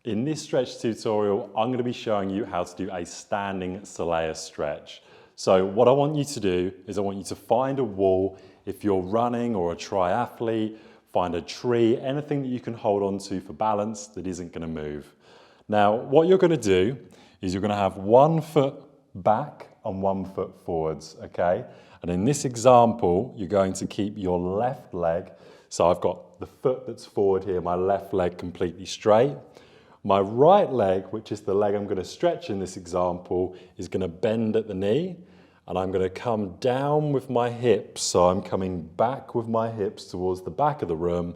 In this stretch tutorial, I'm going to be showing you how to do a standing Soleus stretch. So what I want you to do is I want you to find a wall. If you're running or a triathlete, find a tree, anything that you can hold on to for balance that isn't going to move. Now, what you're going to do is you're going to have 1 foot back and 1 foot forwards, okay? And in this example, you're going to keep your left leg. So I've got the foot that's forward here, my left leg completely straight. My right leg, which is the leg I'm going to stretch in this example, is going to bend at the knee, and I'm going to come down with my hips. So I'm coming back with my hips towards the back of the room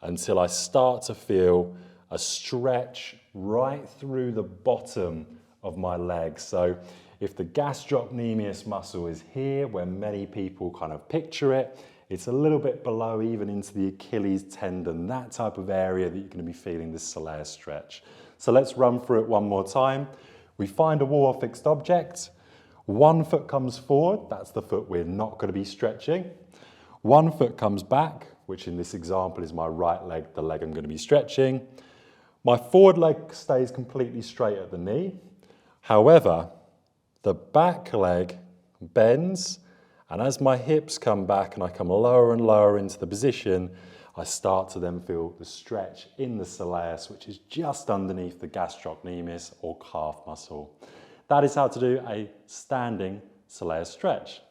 until I start to feel a stretch right through the bottom of my leg. So if the gastrocnemius muscle is here, where many people kind of picture it, it's a little bit below, even into the Achilles tendon, that type of area that you're going to be feeling this Soleus stretch. So let's run through it one more time. We find a wall or fixed object. 1 foot comes forward, that's the foot we're not going to be stretching. 1 foot comes back, which in this example is my right leg, the leg I'm going to be stretching. My forward leg stays completely straight at the knee. However, the back leg bends, and as my hips come back and I come lower and lower into the position, I start to then feel the stretch in the soleus, which is just underneath the gastrocnemius or calf muscle. That is how to do a standing soleus stretch.